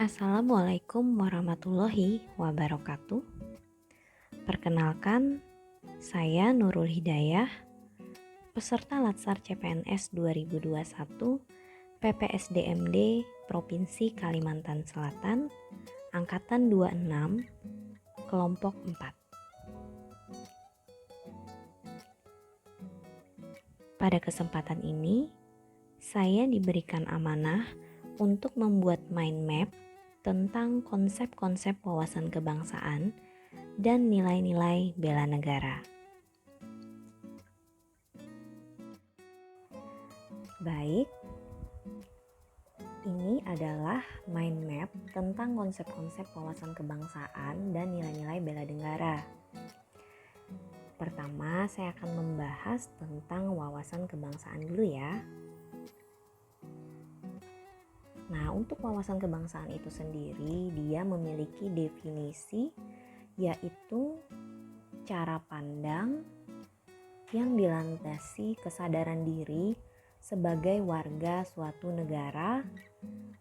Assalamualaikum warahmatullahi wabarakatuh. Perkenalkan, saya Nurul Hidayah, peserta Latsar CPNS 2021 PPSDMD Provinsi Kalimantan Selatan, Angkatan 26, Kelompok 4. Pada kesempatan ini, saya diberikan amanah untuk membuat mind map tentang konsep-konsep wawasan kebangsaan dan nilai-nilai bela negara. Baik, ini adalah mind map tentang konsep-konsep wawasan kebangsaan dan nilai-nilai bela negara. Pertama, saya akan membahas tentang wawasan kebangsaan dulu ya. Nah, untuk wawasan kebangsaan itu sendiri, dia memiliki definisi, yaitu cara pandang yang dilandasi kesadaran diri sebagai warga suatu negara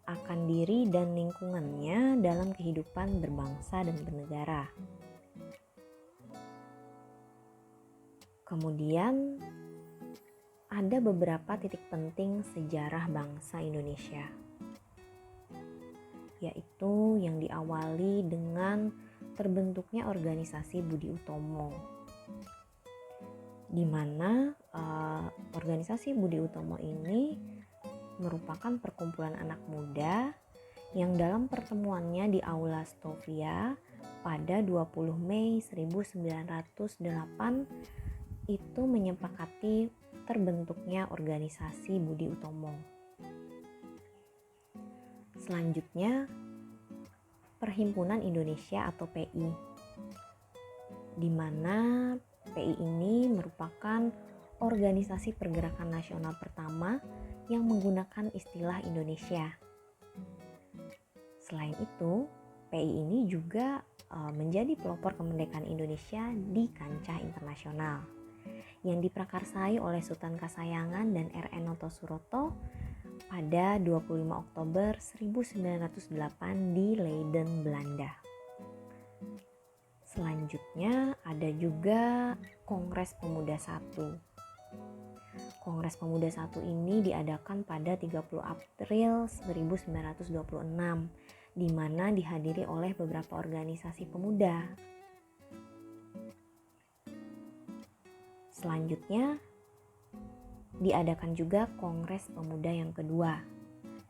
akan diri dan lingkungannya dalam kehidupan berbangsa dan bernegara. Kemudian ada beberapa titik penting sejarah bangsa Indonesia, yaitu yang diawali dengan terbentuknya organisasi Budi Utomo, di mana organisasi Budi Utomo ini merupakan perkumpulan anak muda yang dalam pertemuannya di Aula Stovia pada 20 Mei 1908 itu menyepakati terbentuknya organisasi Budi Utomo. Selanjutnya, Perhimpunan Indonesia atau PI, di mana PI ini merupakan organisasi pergerakan nasional pertama yang menggunakan istilah Indonesia. Selain itu, PI ini juga menjadi pelopor kemerdekaan Indonesia di kancah internasional yang diprakarsai oleh Sultan Kasayangan dan R.N. Noto Suroto pada 25 Oktober 1908 di Leiden, Belanda. Selanjutnya ada juga Kongres Pemuda I. Kongres Pemuda I ini diadakan pada 30 April 1926, di mana dihadiri oleh beberapa organisasi pemuda. Selanjutnya diadakan juga Kongres Pemuda yang kedua,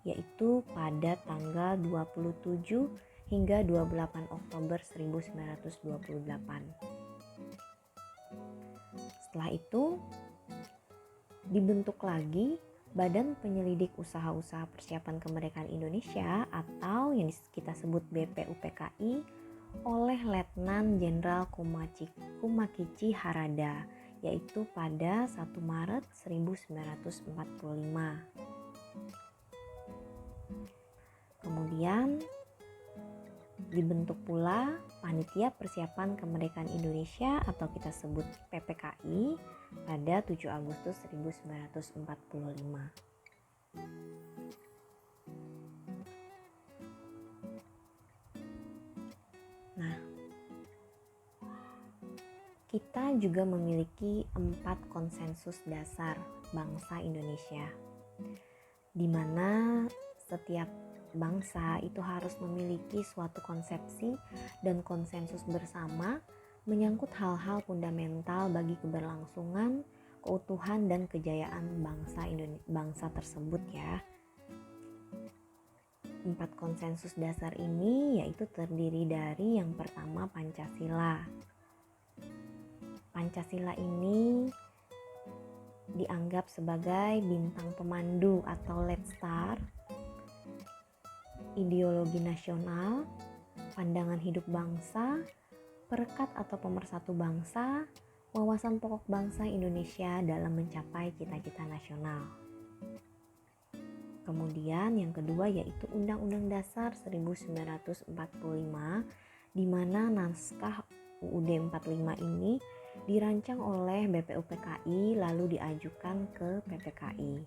yaitu pada tanggal 27 hingga 28 Oktober 1928. Setelah itu dibentuk lagi Badan Penyelidik Usaha-Usaha Persiapan Kemerdekaan Indonesia atau yang kita sebut BPUPKI oleh Letnan Jenderal Kumakichi Harada, yaitu pada 1 Maret 1945. Kemudian dibentuk pula Panitia Persiapan Kemerdekaan Indonesia atau kita sebut PPKI pada 7 Agustus 1945. Nah, kita juga memiliki 4 konsensus dasar bangsa Indonesia, di mana setiap bangsa itu harus memiliki suatu konsepsi dan konsensus bersama menyangkut hal-hal fundamental bagi keberlangsungan, keutuhan dan kejayaan bangsa tersebut ya. 4 konsensus dasar ini yaitu terdiri dari yang pertama Pancasila. Pancasila ini dianggap sebagai bintang pemandu atau lead star, ideologi nasional, pandangan hidup bangsa, perekat atau pemersatu bangsa, wawasan pokok bangsa Indonesia dalam mencapai cita-cita nasional. Kemudian yang kedua yaitu Undang-Undang Dasar 1945, di mana naskah UUD 45 ini dirancang oleh BPUPKI lalu diajukan ke PPKI.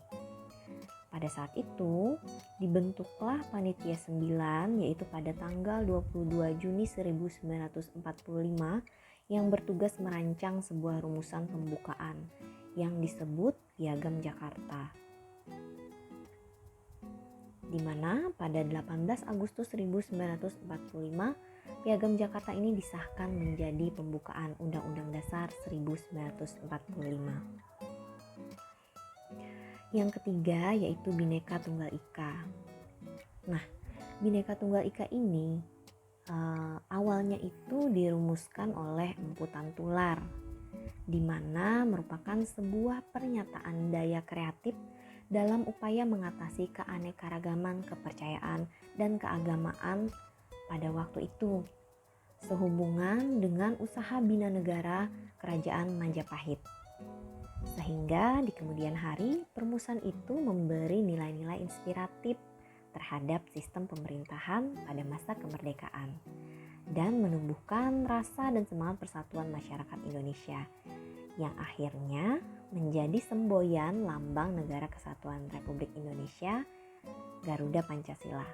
Pada saat itu, dibentuklah Panitia 9 yaitu pada tanggal 22 Juni 1945 yang bertugas merancang sebuah rumusan pembukaan yang disebut Piagam Jakarta. Di mana pada 18 Agustus 1945 Piagam Jakarta ini disahkan menjadi pembukaan Undang-Undang Dasar 1945. Yang ketiga yaitu Bhinneka Tunggal Ika. Nah, Bhinneka Tunggal Ika ini awalnya itu dirumuskan oleh Empu Tantular, di mana merupakan sebuah pernyataan daya kreatif dalam upaya mengatasi keanekaragaman kepercayaan dan keagamaan pada waktu itu, sehubungan dengan usaha bina negara Kerajaan Majapahit. Sehingga di kemudian hari perumusan itu memberi nilai-nilai inspiratif terhadap sistem pemerintahan pada masa kemerdekaan dan menumbuhkan rasa dan semangat persatuan masyarakat Indonesia yang akhirnya menjadi semboyan lambang Negara Kesatuan Republik Indonesia, Garuda Pancasila.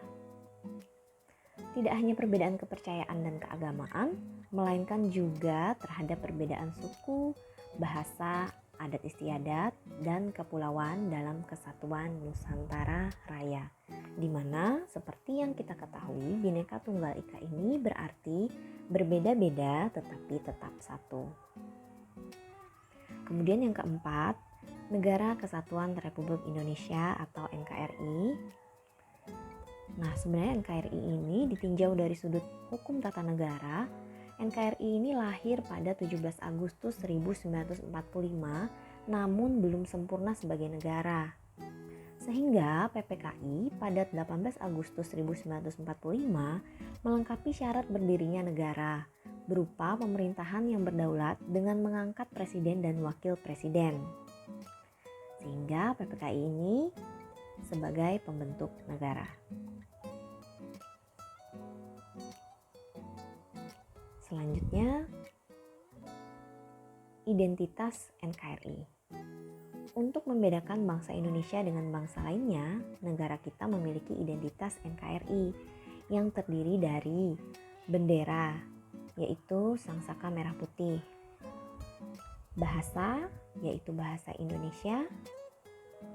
Tidak hanya perbedaan kepercayaan dan keagamaan, melainkan juga terhadap perbedaan suku, bahasa, adat istiadat, dan kepulauan dalam kesatuan Nusantara Raya. Di mana seperti yang kita ketahui, Bhinneka Tunggal Ika ini berarti berbeda-beda tetapi tetap satu. Kemudian yang keempat, Negara Kesatuan Republik Indonesia atau NKRI. Nah, sebenarnya NKRI ini ditinjau dari sudut hukum tata negara. NKRI ini lahir pada 17 Agustus 1945 namun belum sempurna sebagai negara. Sehingga PPKI pada 18 Agustus 1945 melengkapi syarat berdirinya negara berupa pemerintahan yang berdaulat dengan mengangkat presiden dan wakil presiden. Sehingga PPKI ini sebagai pembentuk negara. Selanjutnya, identitas NKRI. Untuk membedakan bangsa Indonesia dengan bangsa lainnya, negara kita memiliki identitas NKRI yang terdiri dari bendera, yaitu sangsaka merah putih, bahasa, yaitu bahasa Indonesia,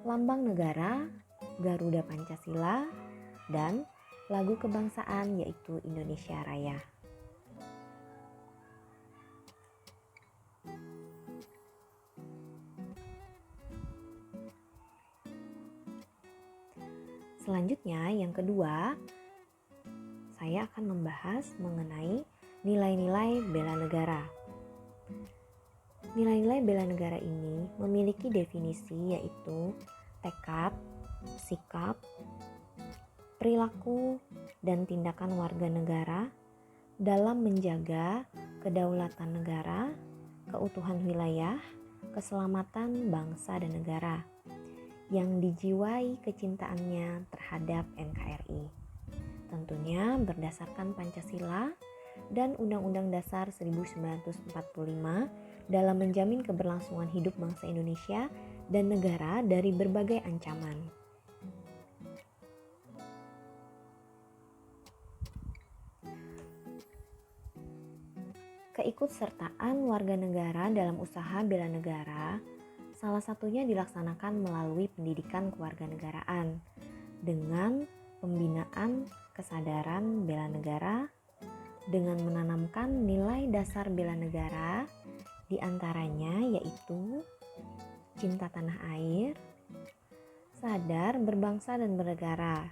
lambang negara, Garuda Pancasila, dan lagu kebangsaan, yaitu Indonesia Raya. Selanjutnya, yang kedua, saya akan membahas mengenai nilai-nilai bela negara. Nilai-nilai bela negara ini memiliki definisi yaitu tekad, sikap, perilaku, dan tindakan warga negara dalam menjaga kedaulatan negara, keutuhan wilayah, keselamatan bangsa dan negara yang dijiwai kecintaannya terhadap NKRI. Tentunya berdasarkan Pancasila dan Undang-Undang Dasar 1945 dalam menjamin keberlangsungan hidup bangsa Indonesia dan negara dari berbagai ancaman. Keikutsertaan warga negara dalam usaha bela negara salah satunya dilaksanakan melalui pendidikan kewarganegaraan dengan pembinaan kesadaran bela negara dengan menanamkan nilai dasar bela negara, diantaranya yaitu cinta tanah air, sadar berbangsa dan bernegara,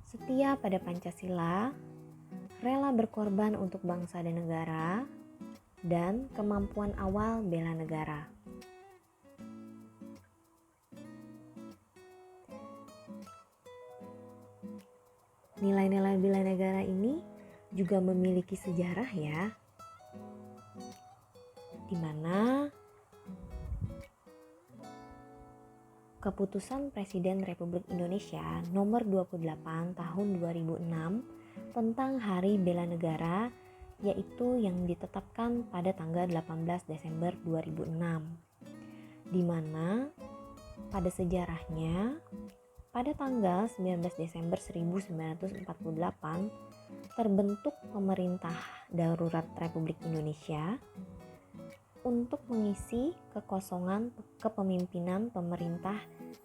setia pada Pancasila, rela berkorban untuk bangsa dan negara, dan kemampuan awal bela negara. Nilai-nilai bela negara ini juga memiliki sejarah ya, di mana Keputusan Presiden Republik Indonesia Nomor 28 Tahun 2006 tentang Hari Bela Negara, yaitu yang ditetapkan pada tanggal 18 Desember 2006, di mana pada sejarahnya pada tanggal 19 Desember 1948 terbentuk pemerintah darurat Republik Indonesia untuk mengisi kekosongan kepemimpinan pemerintah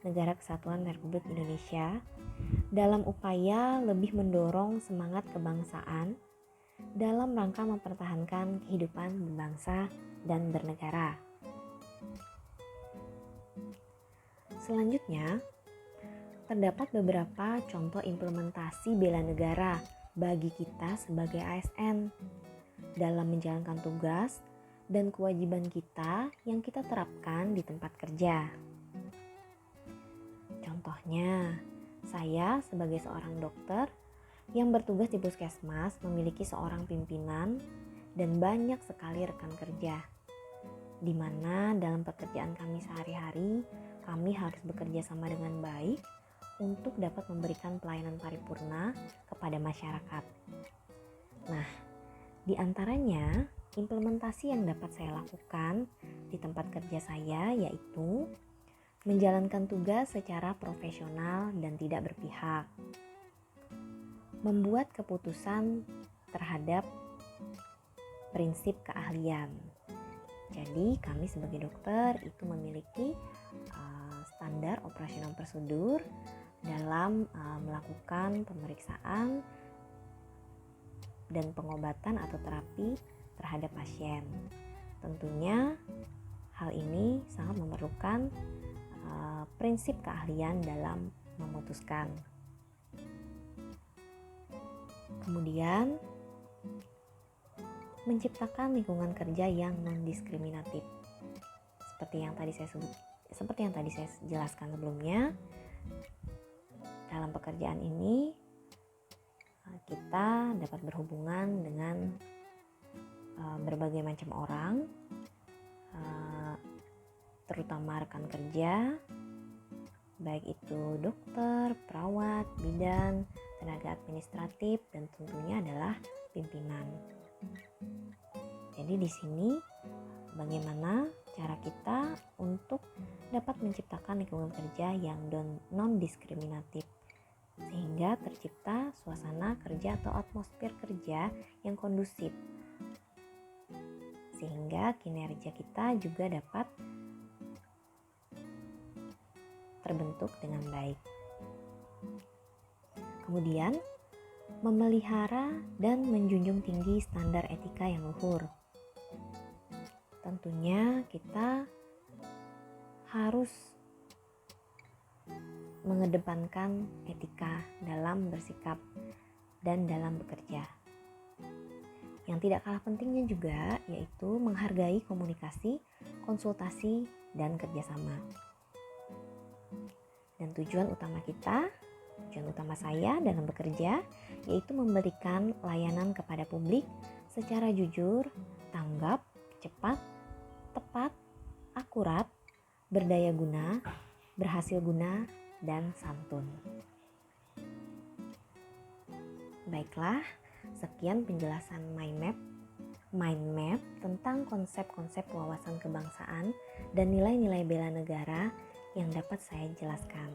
Negara Kesatuan Republik Indonesia dalam upaya lebih mendorong semangat kebangsaan dalam rangka mempertahankan kehidupan berbangsa dan bernegara. Selanjutnya, terdapat beberapa contoh implementasi bela negara bagi kita sebagai ASN dalam menjalankan tugas dan kewajiban kita yang kita terapkan di tempat kerja. Contohnya, saya sebagai seorang dokter yang bertugas di puskesmas memiliki seorang pimpinan dan banyak sekali rekan kerja, di mana dalam pekerjaan kami sehari-hari, kami harus bekerja sama dengan baik untuk dapat memberikan pelayanan paripurna kepada masyarakat. Nah, di antaranya implementasi yang dapat saya lakukan di tempat kerja saya yaitu menjalankan tugas secara profesional dan tidak berpihak, membuat keputusan terhadap prinsip keahlian. Jadi kami sebagai dokter itu memiliki standar operasional prosedur dalam melakukan pemeriksaan dan pengobatan atau terapi terhadap pasien. Tentunya hal ini sangat memerlukan prinsip keahlian dalam memutuskan. Kemudian menciptakan lingkungan kerja yang non-diskriminatif. Seperti yang tadi saya jelaskan sebelumnya, dalam pekerjaan ini kita dapat berhubungan dengan berbagai macam orang, terutama rekan kerja, baik itu dokter, perawat, bidan, tenaga administratif, dan tentunya adalah pimpinan. Jadi di sini bagaimana cara kita untuk dapat menciptakan lingkungan kerja yang non-diskriminatif sehingga tercipta suasana kerja atau atmosfer kerja yang kondusif sehingga kinerja kita juga dapat terbentuk dengan baik. Kemudian memelihara dan menjunjung tinggi standar etika yang luhur. Tentunya kita harus mengedepankan etika dalam bersikap dan dalam bekerja. Yang tidak kalah pentingnya juga yaitu menghargai komunikasi, konsultasi, dan kerjasama. Dan tujuan utama saya dalam bekerja yaitu memberikan layanan kepada publik secara jujur, tanggap, cepat, tepat, akurat, berdaya guna, berhasil guna, dan santun. Baiklah, sekian penjelasan mind map tentang konsep-konsep wawasan kebangsaan dan nilai-nilai bela negara yang dapat saya jelaskan.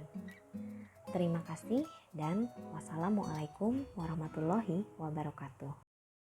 Terima kasih dan wassalamualaikum warahmatullahi wabarakatuh.